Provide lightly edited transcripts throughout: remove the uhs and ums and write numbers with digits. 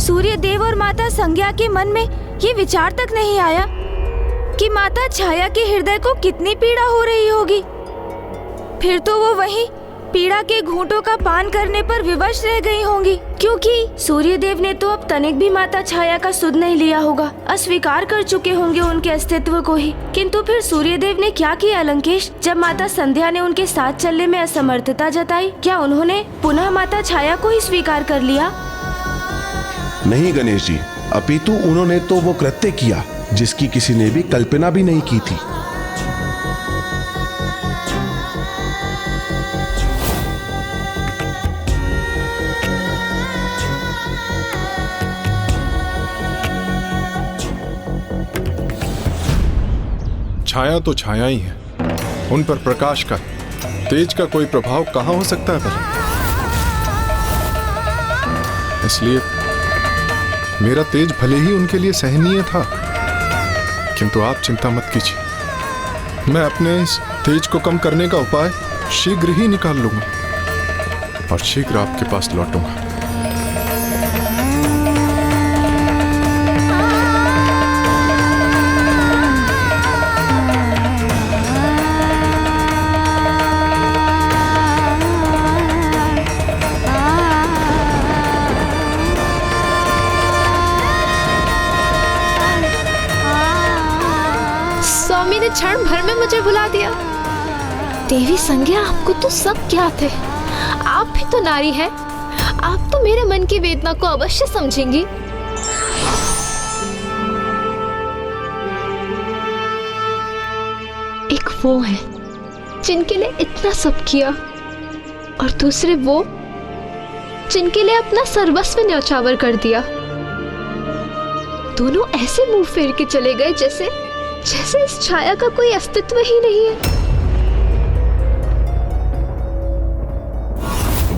सूर्य देव और माता संज्ञा के मन में ये विचार तक नहीं आया कि माता छाया के हृदय को कितनी पीड़ा हो रही होगी। फिर तो वो वहीं पीड़ा के घूंटों का पान करने पर विवश रह गई होंगी, क्योंकि सूर्यदेव ने तो अब तनिक भी माता छाया का सुध नहीं लिया होगा, अस्वीकार कर चुके होंगे उनके अस्तित्व को ही। किंतु फिर सूर्यदेव ने क्या किया लंकेश? जब माता संध्या ने उनके साथ चलने में असमर्थता जताई, क्या उन्होंने पुनः माता छाया को ही स्वीकार कर लिया? नहीं गणेश जी, अपितु उन्होंने तो वो कृत्य किया जिसकी किसी ने भी कल्पना भी नहीं की थी। छाया तो छाया ही है, उन पर प्रकाश का, तेज का कोई प्रभाव कहां हो सकता है पर? इसलिए मेरा तेज भले ही उनके लिए सहनीय था, किंतु आप चिंता मत कीजिए, मैं अपने इस तेज को कम करने का उपाय शीघ्र ही निकाल लूंगा और शीघ्र आपके पास लौटूंगा। स्वामी ने क्षण भर में मुझे भुला दिया। देवी संज्ञा, आपको तो सब ज्ञात है, आप भी तो नारी हैं, आप तो मेरे मन की वेदना को अवश्य समझेंगी। एक वो है जिनके लिए इतना सब किया, और दूसरे वो जिनके लिए अपना सर्वस्व न्यौछावर कर दिया। दोनों ऐसे मुंह फेर के चले गए जैसे इस छाया का कोई अस्तित्व ही नहीं है।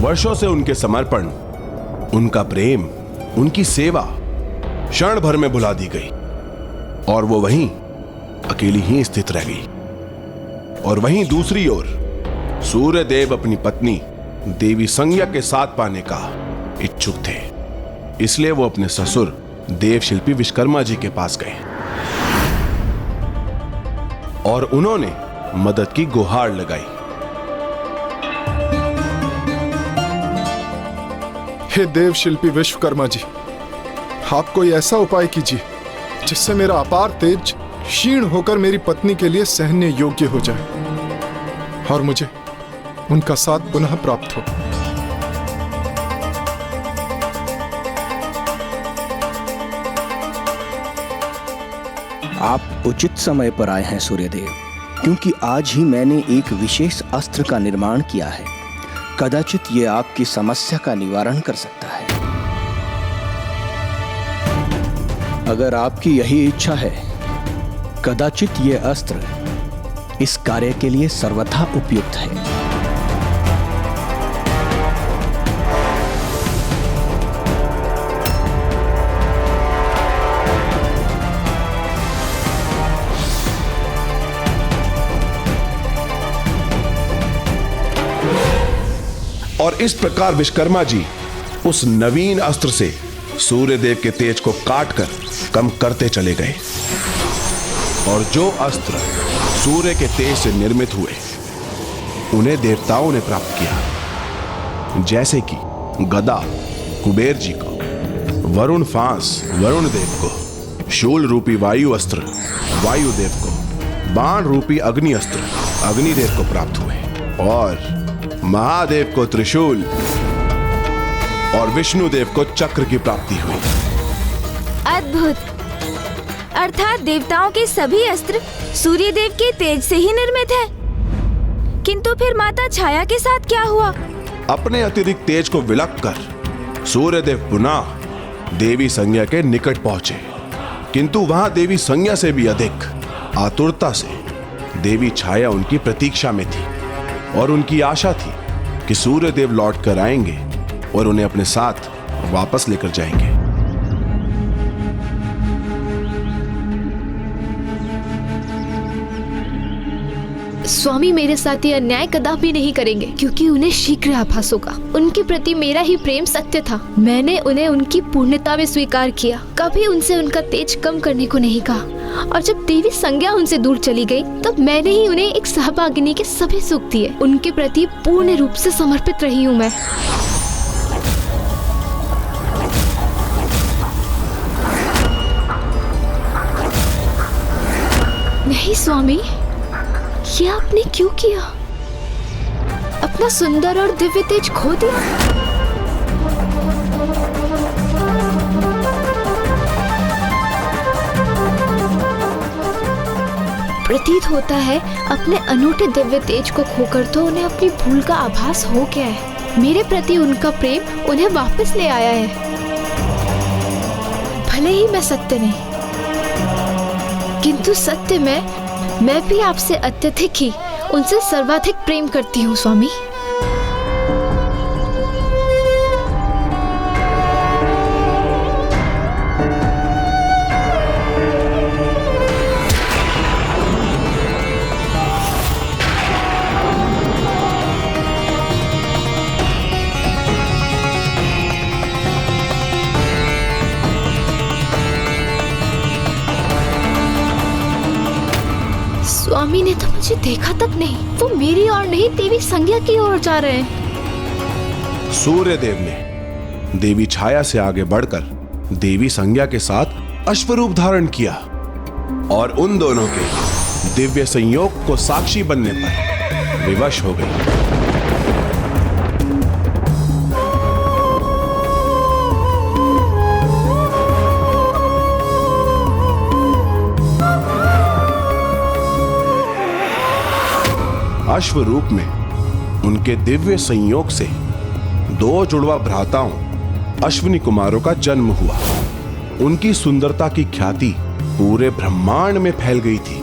वर्षों से उनके समर्पण, उनका प्रेम, उनकी सेवा क्षण भर में भुला दी गई और वो वहीं अकेली ही स्थित रह गई। और वहीं दूसरी ओर सूर्यदेव अपनी पत्नी देवी संज्ञा के साथ पाने का इच्छुक थे, इसलिए वो अपने ससुर देवशिल्पी विश्वकर्मा जी के पास गए और उन्होंने मदद की गुहार लगाई। हे देव शिल्पी विश्वकर्मा जी, आप कोई ऐसा उपाय कीजिए जिससे मेरा अपार तेज क्षीण होकर मेरी पत्नी के लिए सहने योग्य हो जाए और मुझे उनका साथ पुनः प्राप्त हो। आप उचित समय पर आए हैं सूर्यदेव, क्योंकि आज ही मैंने एक विशेष अस्त्र का निर्माण किया है। कदाचित ये आपकी समस्या का निवारण कर सकता है। अगर आपकी यही इच्छा है, कदाचित ये अस्त्र इस कार्य के लिए सर्वथा उपयुक्त है। और इस प्रकार विश्वकर्मा जी उस नवीन अस्त्र से सूर्यदेव के तेज को काटकर कम करते चले गए। और जो अस्त्र सूर्य के तेज से निर्मित हुए, उन्हें देवताओं ने प्राप्त किया, जैसे कि गदा कुबेर जी को, वरुण फांस वरुण देव को, शूल रूपी वायु अस्त्र वायुदेव को, बाण रूपी अग्नि अस्त्र अग्निदेव को प्राप्त हुए, और महादेव को त्रिशूल और विष्णुदेव को चक्र की प्राप्ति हुई। अद्भुत! अर्थात देवताओं के सभी अस्त्र सूर्यदेव के तेज से ही निर्मित है। किंतु फिर माता छाया के साथ क्या हुआ? अपने अतिरिक्त तेज को विलक कर सूर्यदेव पुनः देवी संज्ञा के निकट पहुंचे, किंतु वहां देवी संज्ञा से भी अधिक आतुरता से देवी छाया उनकी प्रतीक्षा में थी और उनकी आशा थी कि सूर्यदेव लौट कर आएंगे और उन्हें अपने साथ वापस लेकर जाएंगे। स्वामी मेरे साथ ये अन्याय कदापि नहीं करेंगे, क्योंकि उन्हें शीघ्र आभास होगा। उनके प्रति मेरा ही प्रेम सत्य था। मैंने उन्हें उनकी पूर्णता में स्वीकार किया, कभी उनसे उनका तेज कम करने को नहीं कहा। और जब देवी संज्ञा उनसे दूर चली गई, तब मैंने ही उन्हें एक सहभागिनी के सभी सुख दिए। उनके प्रति पूर्ण रूप से समर्पित रही हूँ मैं। नहीं स्वामी, ये आपने क्यों किया? अपना सुंदर और दिव्य तेज खो दिया। प्रतीत होता है अपने अनूठे दिव्य तेज को खोकर तो उन्हें अपनी भूल का आभास हो गया है। मेरे प्रति उनका प्रेम उन्हें वापस ले आया है। भले ही मैं सत्य नहीं, किंतु सत्य में मैं भी आपसे अत्यधिक ही, उनसे सर्वाधिक प्रेम करती हूँ स्वामी। स्वामी ने तो मुझे देखा तक नहीं। वो मेरी ओर नहीं, देवी संज्ञा की ओर जा रहे हैं। सूर्यदेव ने देवी छाया से आगे बढ़कर देवी संज्ञा के साथ अश्वरूप धारण किया और उन दोनों के दिव्य संयोग को साक्षी बनने पर विवश हो गई। अश्व रूप में उनके दिव्य संयोग से 2 जुड़वा भ्राताओं अश्विनी कुमारों का जन्म हुआ। उनकी सुंदरता की ख्याति पूरे ब्रह्मांड में फैल गई थी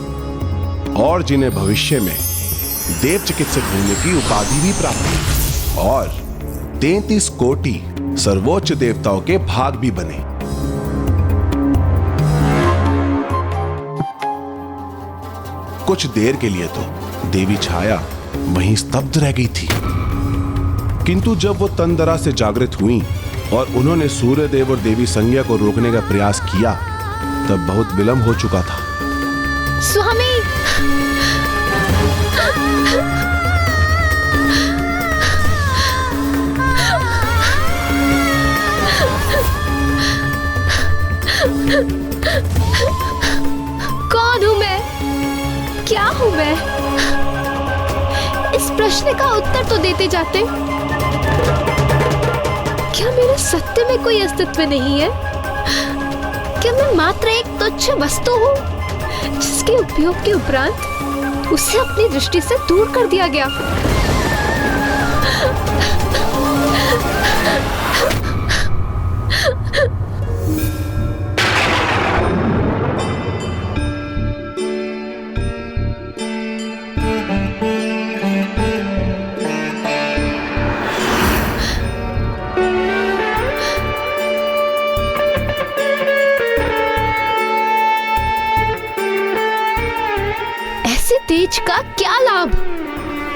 और जिन्हें भविष्य में देव चिकित्सक होने की उपाधि भी प्राप्त हुई और 33 कोटि सर्वोच्च देवताओं के भाग भी बने। कुछ देर के लिए तो देवी छाया वहीं स्तब्ध रह गई थी, किंतु जब वो तंदरा से जागृत हुई और उन्होंने सूर्यदेव और देवी संज्ञा को रोकने का प्रयास किया, तब बहुत विलंब हो चुका था। स्वामी, कौन हूं मैं? क्या हूं मैं? इस प्रश्न का उत्तर तो देते जाते। क्या मेरे सत्य में कोई अस्तित्व नहीं है? क्या मैं मात्र एक तुच्छ वस्तु हूं जिसके उपयोग के उपरांत उसे अपनी दृष्टि से दूर कर दिया गया? तेज का क्या लाभ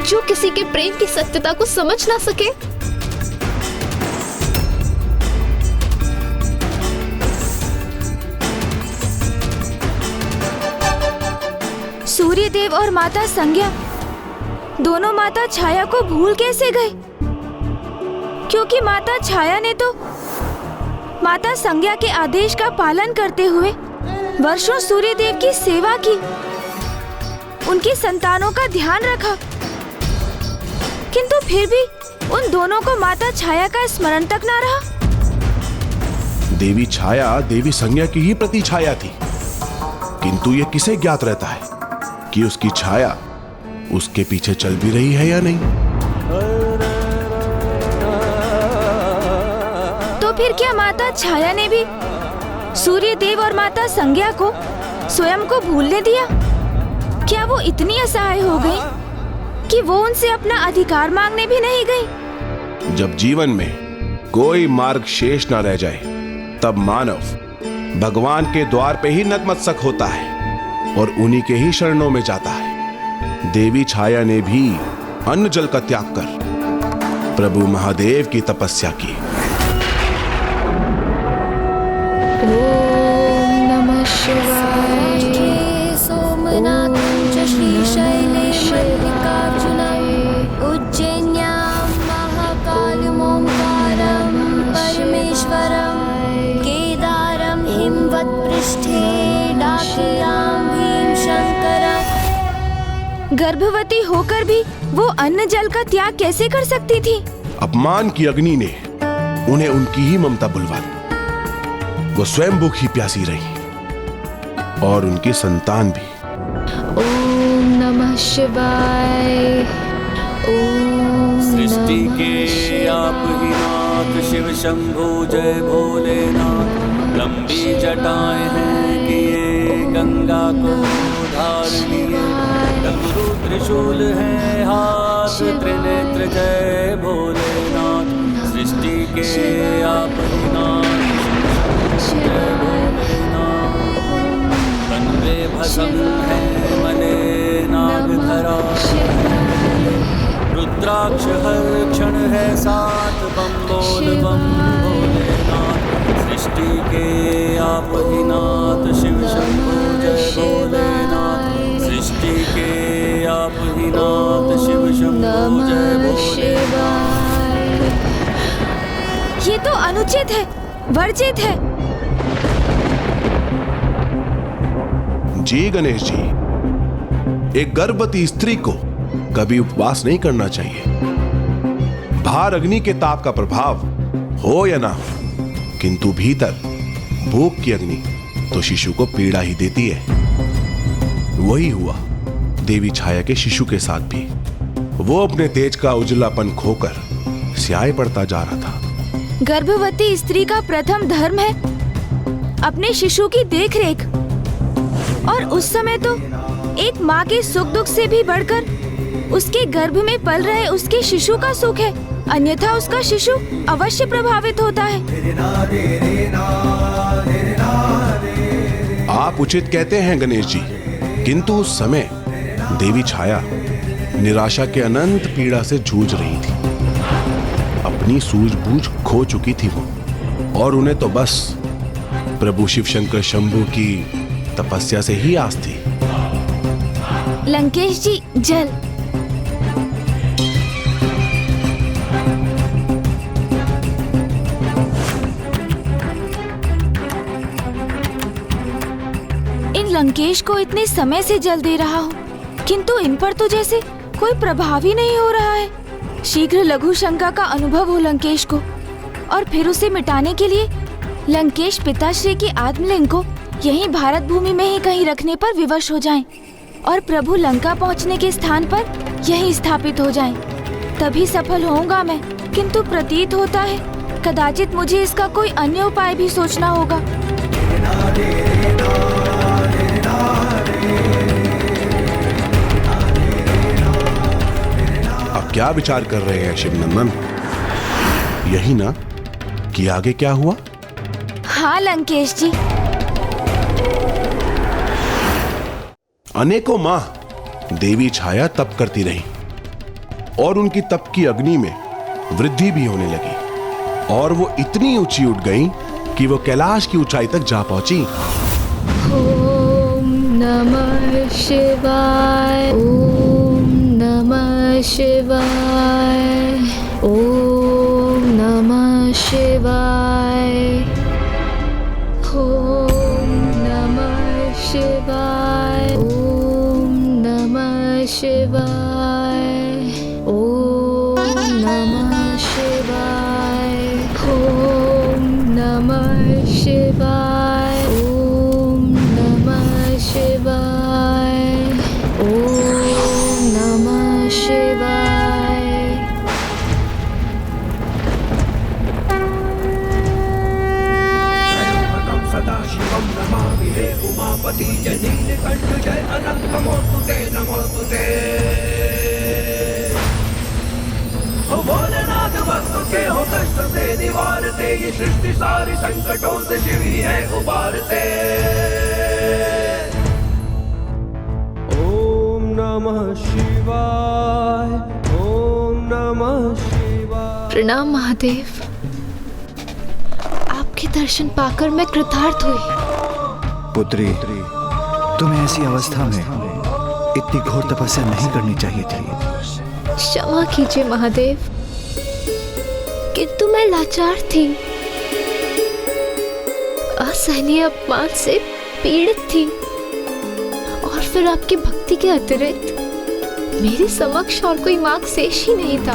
जो किसी के प्रेम की सत्यता को समझ ना सके? सूर्यदेव और माता संज्ञा दोनों माता छाया को भूल कैसे गए? क्योंकि माता छाया ने तो माता संज्ञा के आदेश का पालन करते हुए वर्षों सूर्यदेव की सेवा की, उनकी संतानों का ध्यान रखा, किंतु फिर भी उन दोनों को माता छाया का स्मरण तक ना रहा। देवी छाया देवी संज्ञा की ही प्रति छाया थी, किंतु ये किसे ज्ञात रहता है कि उसकी छाया उसके पीछे चल भी रही है या नहीं। तो फिर क्या माता छाया ने भी सूर्यदेव और माता संज्ञा को स्वयं को भूलने दिया? क्या वो इतनी असहाय हो गई कि वो उनसे अपना अधिकार मांगने भी नहीं गई? जब जीवन में कोई मार्ग शेष न रह जाए, तब मानव भगवान के द्वार पे ही नतमस्तक होता है और उन्हीं के ही शरणों में जाता है। देवी छाया ने भी अन्न जल का त्याग कर प्रभु महादेव की तपस्या की। ओम नमः शिवाय। सोमनाथ च श्रीशैले मल्लिकार्जुनम् उज्जैन्यां महाकालमोङ्कारं परमेश्वरं केदारं हिमवत्पृष्ठे डाकियां भीमशङ्करम्। गर्भवती होकर भी वो अन्न जल का त्याग कैसे कर सकती थी? अपमान की अग्नि ने उन्हें उनकी ही ममता बुलवा दी। वो स्वयं भूख ही प्यासी रही और उनकी संतान भी। ओम नमः शिवाय। ओम सृष्टि के आप ही नाथ शिव शंभु जय भोलेनाथ। लंबी जटाएं हैं किए गंगा को धार लिए। डमरू त्रिशूल है हाथ त्रिनेत्र जय भोलेनाथ। सृष्टि के आप ही नाथ जय भोलेनाथ। तन्वे भस्म है मले नागधरा। रुद्राक्ष हर क्षण है साथ बम बोल बम भोलेनाथ। सृष्टि के आप ही नाथ शिव शंभु जय भोलेनाथ। सृष्टि के आप ही नाथ शिव शंभु जय भोलेनाथ। ये तो अनुचित है, वर्जित है। जी गणेश जी, एक गर्भवती स्त्री को कभी उपवास नहीं करना चाहिए। बाहर अग्नि के ताप का प्रभाव हो या ना हो, किंतु भीतर भूख की अग्नि तो शिशु को पीड़ा ही देती है। वही हुआ देवी छाया के शिशु के साथ भी। वो अपने तेज का उजलापन खोकर स्याह पड़ता जा रहा था। गर्भवती स्त्री का प्रथम धर्म है अपने शिशु की देखरेख, और उस समय तो एक माँ के सुख दुख से भी बढ़कर उसके गर्भ में पल रहे उसके शिशु का सुख है, अन्यथा उसका शिशु अवश्य प्रभावित होता है। आप उचित कहते हैं गणेश जी, किंतु उस समय देवी छाया निराशा के अनंत पीड़ा से जूझ रही थी। अपनी सूझबूझ खो चुकी थी वो, और उन्हें तो बस प्रभु शिव शंकर शंभु की तपस्या से ही आस थी। लंकेश जी, जल। इन लंकेश को इतने समय से जल दे रहा हूँ, किंतु इन पर तो जैसे कोई प्रभाव ही नहीं हो रहा है। शीघ्र लघु शंका का अनुभव हो लंकेश को, और फिर उसे मिटाने के लिए लंकेश पिताश्री की आत्मलिंग को यहीं भारत भूमि में ही कहीं रखने पर विवश हो जाएं, और प्रभु लंका पहुंचने के स्थान पर यहीं स्थापित हो जाएं। तभी सफल होऊंगा मैं, किंतु प्रतीत होता है कदाचित मुझे इसका कोई अन्य उपाय भी सोचना होगा। अब क्या विचार कर रहे हैं शिवनंदन? यही ना कि आगे क्या हुआ? हाँ लंकेश जी। अनेकों माह देवी छाया तप करती रही, और उनकी तप की अग्नि में वृद्धि भी होने लगी, और वो इतनी ऊंची उठ गई कि वो कैलाश की ऊंचाई तक जा पहुंची। ओम नमः शिवाय। ओम नमः शिवाय। ओम नमः शिवाय। ओम नमः शिवाय। ओम नमः शिवाय। ओम नमः शिवाय। ओम नमः शिवाय। ओम नमः शिवाय। ओम नमः शिवाय। सदाशिवं नमामि हे उमापति जय नीलकंठ जय अनंत नमोस्तुते नमोस्तुते। हो भोलेनाथ भक्त के हो कष्ट से निवारते, ये सृष्टि सारी संकटों से शिव ही है उबारते। ओम नमः नमः शिवाय, ओम नमः शिवाय। प्रणाम महादेव, आपके दर्शन पाकर मैं कृतार्थ हुई। पुत्री, तुम्हें ऐसी अवस्था में इतनी घोर तपस्या नहीं करनी चाहिए थी। क्षमा कीजिए महादेव, किंतु मैं लाचार थी, असहनीय अपमान से पीड़ित थी, और फिर आपकी भक्ति के अतिरिक्त मेरे समक्ष और कोई मार्ग शेष ही नहीं था।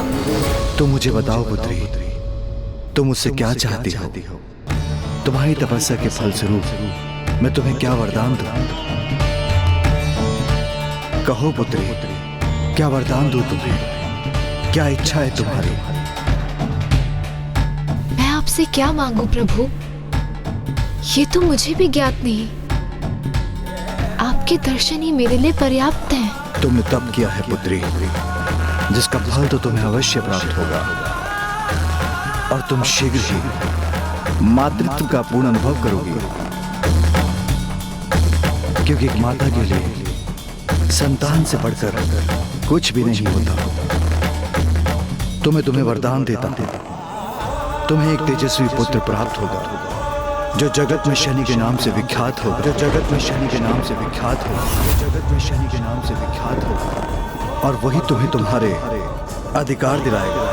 तो मुझे बताओ पुत्री, तुम मुझसे क्या चाहती हो? तुम्हारी तपस्या के फलस्वरूप मैं तुम्हें क्या वरदान दूं? कहो पुत्री, क्या वरदान दूं तुम्हें? क्या इच्छा है तुम्हारी? मैं आपसे क्या मांगू प्रभु, ये तो मुझे भी ज्ञात नहीं। आपके दर्शन ही मेरे लिए पर्याप्त हैं। तुमने तप किया है पुत्री, जिसका फल तो तुम्हें अवश्य प्राप्त होगा, और तुम शीघ्र ही मातृत्व का पूर्ण अनुभव करोगी, क्योंकि एक माता के लिए संतान से बढ़कर कुछ भी नहीं होता। तो मैं तुम्हें वरदान देता हूं, तुम्हें एक तेजस्वी पुत्र प्राप्त होगा, जो जगत में शनि के नाम से विख्यात होगा, जो जगत में शनि के नाम से विख्यात होगा, जो जगत में शनि के नाम से विख्यात होगा, और वही तुम्हें तुम्हारे अधिकार दिलाएगा।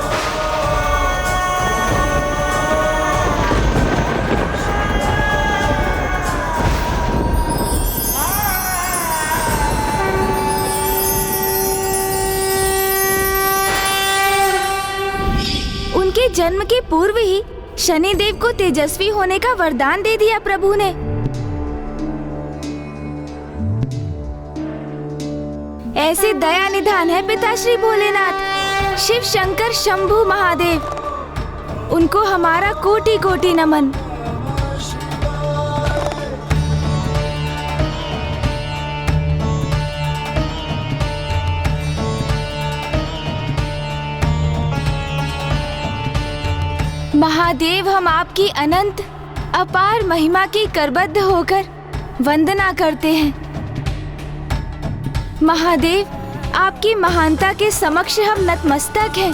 उनके जन्म के पूर्व ही शनिदेव को तेजस्वी होने का वरदान दे दिया प्रभु ने। ऐसे दया निधान है पिताश्री भोलेनाथ, शिव शंकर शंभु महादेव, उनको हमारा कोटि कोटि नमन। महादेव, हम आपकी अनंत अपार महिमा की करबद्ध होकर वंदना करते हैं। महादेव, आपकी महानता के समक्ष हम नतमस्तक हैं।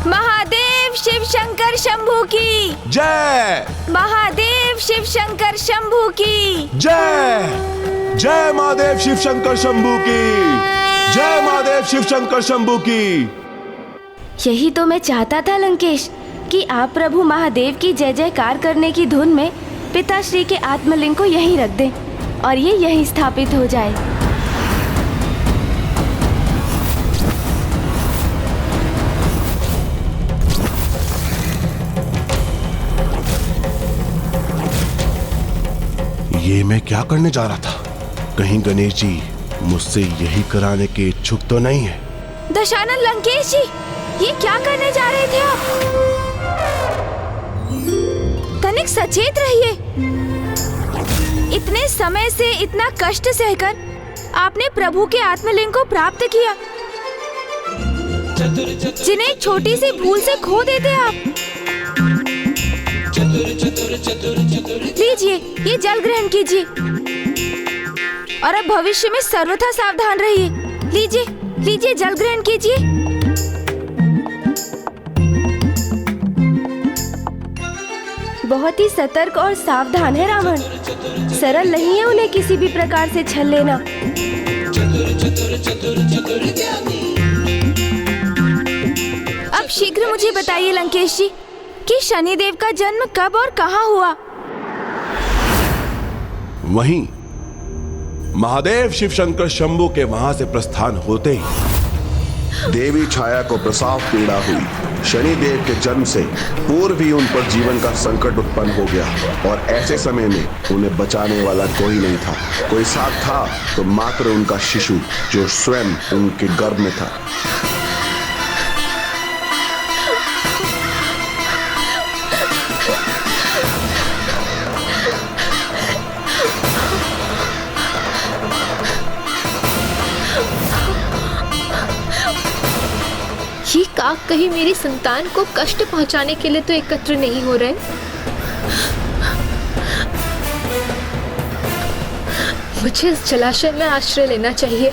महादेव शिव शंकर शंभु की जय। महादेव शिव शंकर शंभु की जय। जय महादेव शिव शंकर शंभु की जय। महादेव शिव शंकर शंभु की। यही तो मैं चाहता था लंकेश, कि आप प्रभु महादेव की जय जयकार करने की धुन में पिताश्री के आत्मलिंग को यहीं रख दें और ये यहीं स्थापित हो जाए। ये मैं क्या करने जा रहा था? कहीं गणेश जी मुझसे यही कराने के इच्छुक तो नहीं है? दशानन लंकेश जी, ये क्या करने जा रहे थे आप? तनिक सचेत रहिए। इतने समय से इतना कष्ट सहकर आपने प्रभु के आत्मलिंग को प्राप्त किया, जिन्हें एक छोटी सी भूल से खो देते आप। लीजिए, ये जल ग्रहण कीजिए और अब भविष्य में सर्वथा सावधान रहिए। लीजिए लीजिए, जल ग्रहण कीजिए। बहुत ही सतर्क और सावधान है रावण। सरल नहीं है उन्हें किसी भी प्रकार से छल लेना। अब शीघ्र मुझे बताइए लंकेश जी, कि शनिदेव का जन्म कब और कहाँ हुआ? वहीं महादेव शिव शंकर शंभु के वहां से प्रस्थान होते ही देवी छाया को प्रसव पीड़ा हुई। शनिदेव के जन्म से पूर्व ही उन पर जीवन का संकट उत्पन्न हो गया, और ऐसे समय में उन्हें बचाने वाला कोई नहीं था। कोई साथ था तो मात्र उनका शिशु, जो स्वयं उनके गर्भ में था। ये काक कहीं मेरी संतान को कष्ट पहुंचाने के लिए तो एकत्र नहीं हो रहे। मुझे इस जलाशय में आश्रय लेना चाहिए।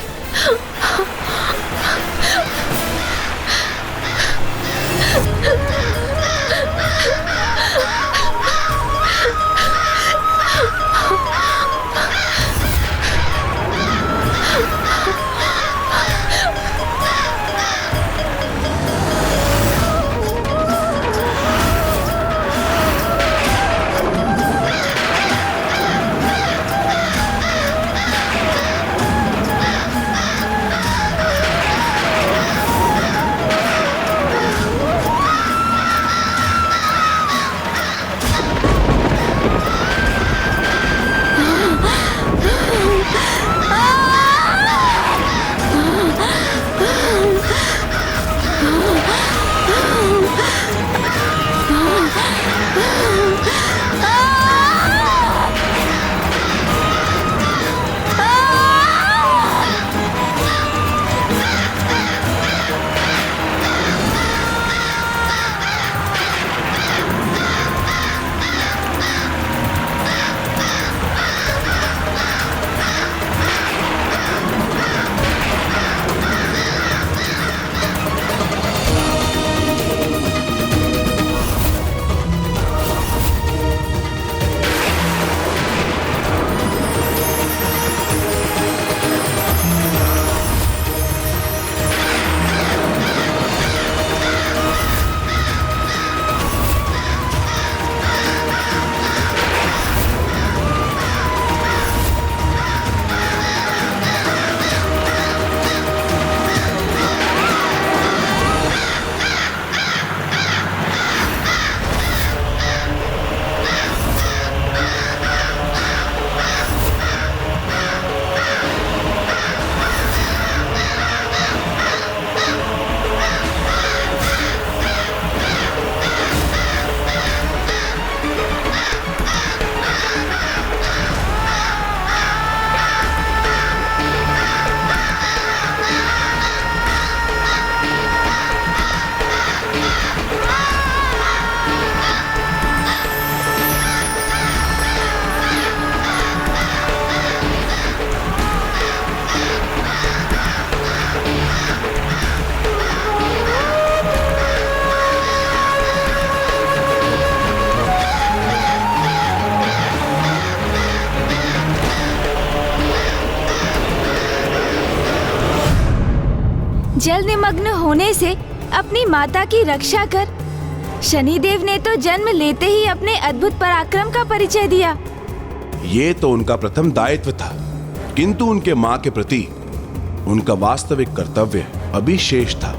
जल निमग्न होने से अपनी माता की रक्षा कर शनिदेव ने तो जन्म लेते ही अपने अद्भुत पराक्रम का परिचय दिया। ये तो उनका प्रथम दायित्व था, किंतु उनके मां के प्रति उनका वास्तविक कर्तव्य अभी शेष था।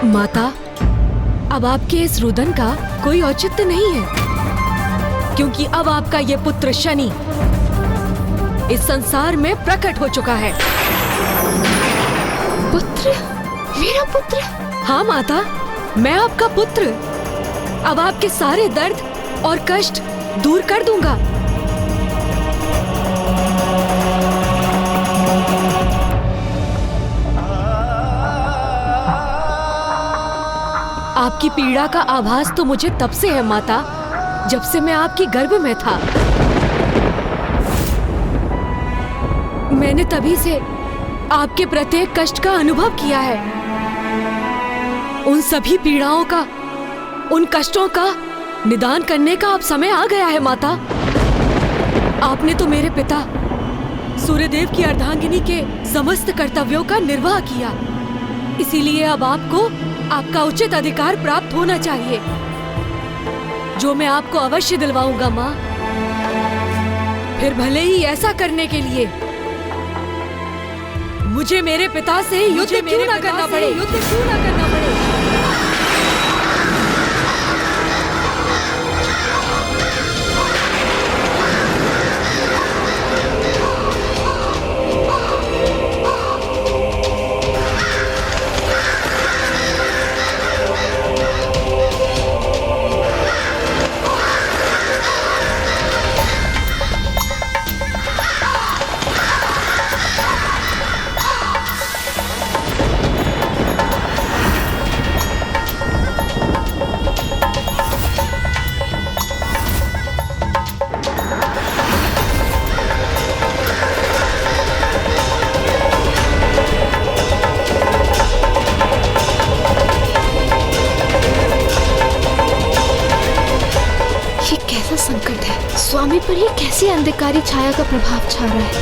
माता, अब आपके इस रुदन का कोई औचित्य नहीं है, क्योंकि अब आपका ये पुत्र शनि इस संसार में प्रकट हो चुका है। पुत्र? मेरा पुत्र? हाँ माता, मैं आपका पुत्र। अब आपके सारे दर्द और कष्ट दूर कर दूंगा। आपकी पीड़ा का आभास तो मुझे तब से है माता, जब से मैं आपकी गर्भ में था। मैंने तभी से आपके प्रत्येक कष्ट का अनुभव किया है। उन सभी पीड़ाओं का, उन कष्टों का निदान करने का अब समय आ गया है माता। आपने तो मेरे पिता सूर्यदेव की अर्धांगिनी के समस्त कर्तव्यों का निर्वाह किया, इसीलिए अब आपको आपका उचित अधिकार प्राप्त होना चाहिए, जो मैं आपको अवश्य दिलवाऊंगा माँ। फिर भले ही ऐसा करने के लिए मुझे मेरे पिता से युद्ध क्यों ना करना पड़े। कैसी अंधकारी छाया का प्रभाव छा रहा है।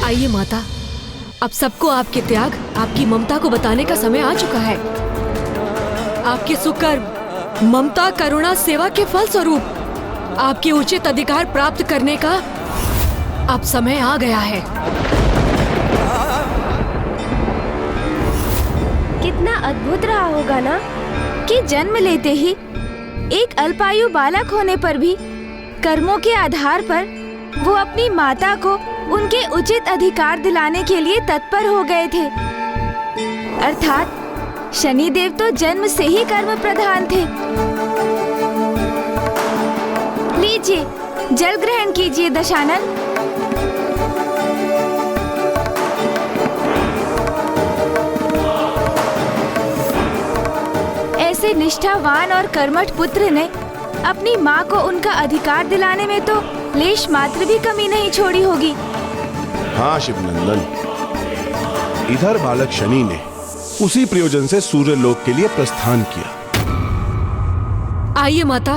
आइए माता, अब सबको आपके त्याग, आपकी ममता को बताने का समय आ चुका है। आपके सुकर्म, ममता, करुणा, सेवा के फल स्वरूप आपके उचित अधिकार प्राप्त करने का अब समय आ गया है। कितना अद्भुत रहा होगा ना कि जन्म लेते ही एक अल्पायु बालक होने पर भी कर्मों के आधार पर वो अपनी माता को उनके उचित अधिकार दिलाने के लिए तत्पर हो गए थे। अर्थात शनिदेव तो जन्म से ही कर्म प्रधान थे। लीजिए, जल ग्रहण कीजिए दशानन। ऐसे निष्ठावान और कर्मठ पुत्र ने अपनी माँ को उनका अधिकार दिलाने में तो लेश मात्र भी कमी नहीं छोड़ी होगी। हाँ शिवनंदन, इधर बालक शनि ने उसी प्रयोजन से सूर्य लोक के लिए प्रस्थान किया। आइए माता।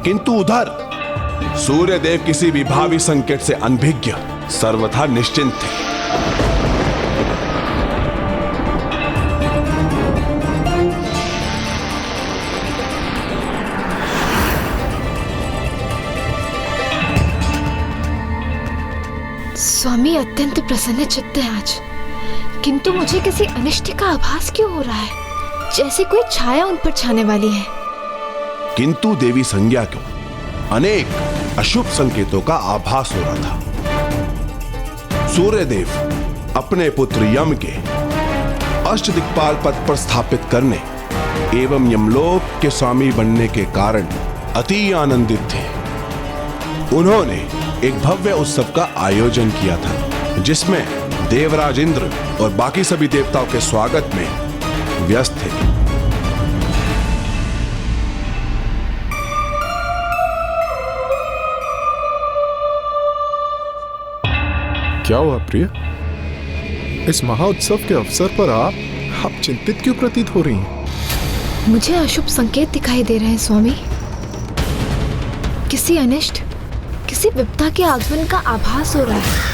किंतु उधर सूर्य देव किसी भी भावी संकट से अनभिज्ञ, सर्वथा निश्चिंत थे। स्वामी अत्यंत प्रसन्न चित्त है आज, किंतु मुझे किसी अनिष्ट का आभास क्यों हो रहा है, जैसे कोई छाया उन पर छाने वाली है। किंतु देवी संज्ञा को अनेक अशुभ संकेतों का आभास हो रहा था। सूर्यदेव अपने पुत्र यम के अष्टदिक्पाल पद पर स्थापित करने एवं यमलोक के स्वामी बनने के कारण अति आनंदित थे। उन्होंने एक भव्य उत्सव का आयोजन किया था, जिसमें देवराज इंद्र और बाकी सभी देवताओं के स्वागत में व्यस्त थे। क्या हुआ प्रिय? इस महाउत्सव के अवसर पर आप चिंतित क्यों प्रतीत हो रही हैं? मुझे अशुभ संकेत दिखाई दे रहे हैं स्वामी। किसी अनिष्ट, किसी विपदा के आगमन का आभास हो रहा है।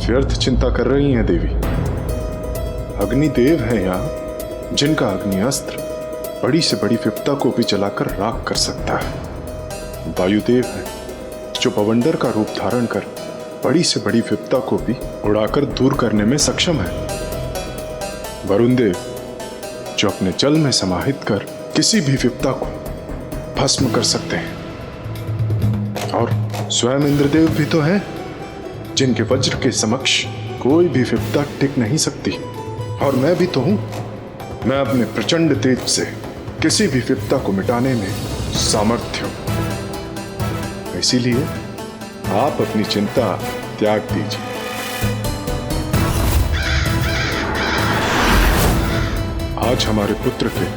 व्यर्थ चिंता कर रही हैं देवी। अग्निदेव है यहाँ, जिनका अग्नि अस्त्र बड़ी से बड़ी विपदा को भी जलाकर राख कर सकता है। वायुदेव है, जो बवंडर का रूप धारण कर बड़ी से बड़ी विपदा को भी उड़ाकर दूर करने में सक्षम है। वरुण देव, जो अपने जल में समाहित कर किसी भी विपदा को भस्म कर सकते हैं। और स्वयं इंद्रदेव भी तो है, जिनके वज्र के समक्ष कोई भी विपदा टिक नहीं सकती। और मैं भी तो हूं, मैं अपने प्रचंड तेज से किसी भी विपदा को मिटाने में सामर्थ्य हूं। इसीलिए आप अपनी चिंता त्याग दीजिए। आज हमारे पुत्र के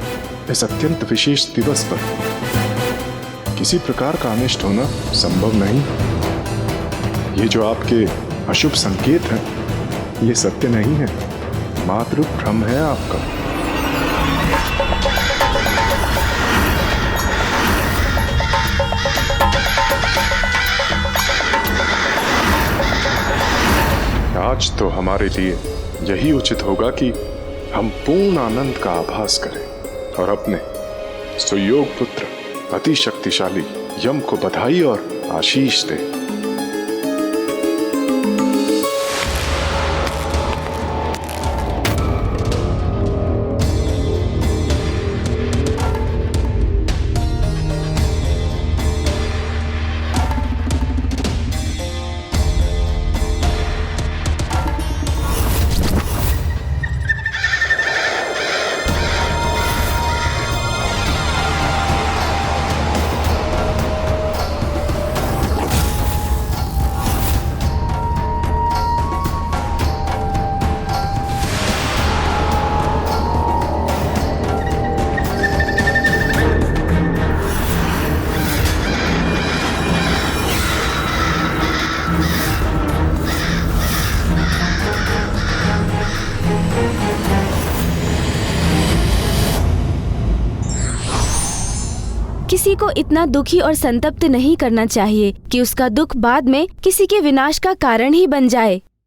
इस अत्यंत विशेष दिवस पर किसी प्रकार का अनिष्ट होना संभव नहीं। ये जो आपके अशुभ संकेत हैं, ये सत्य नहीं है, मात्र भ्रम है आपका। आज तो हमारे लिए यही उचित होगा कि हम पूर्ण आनंद का आभास करें और अपने सुयोग पुत्र अति शक्तिशाली यम को बधाई और आशीष दें। किसी को इतना दुखी और संतप्त नहीं करना चाहिए कि उसका दुख बाद में किसी के विनाश का कारण ही बन जाए।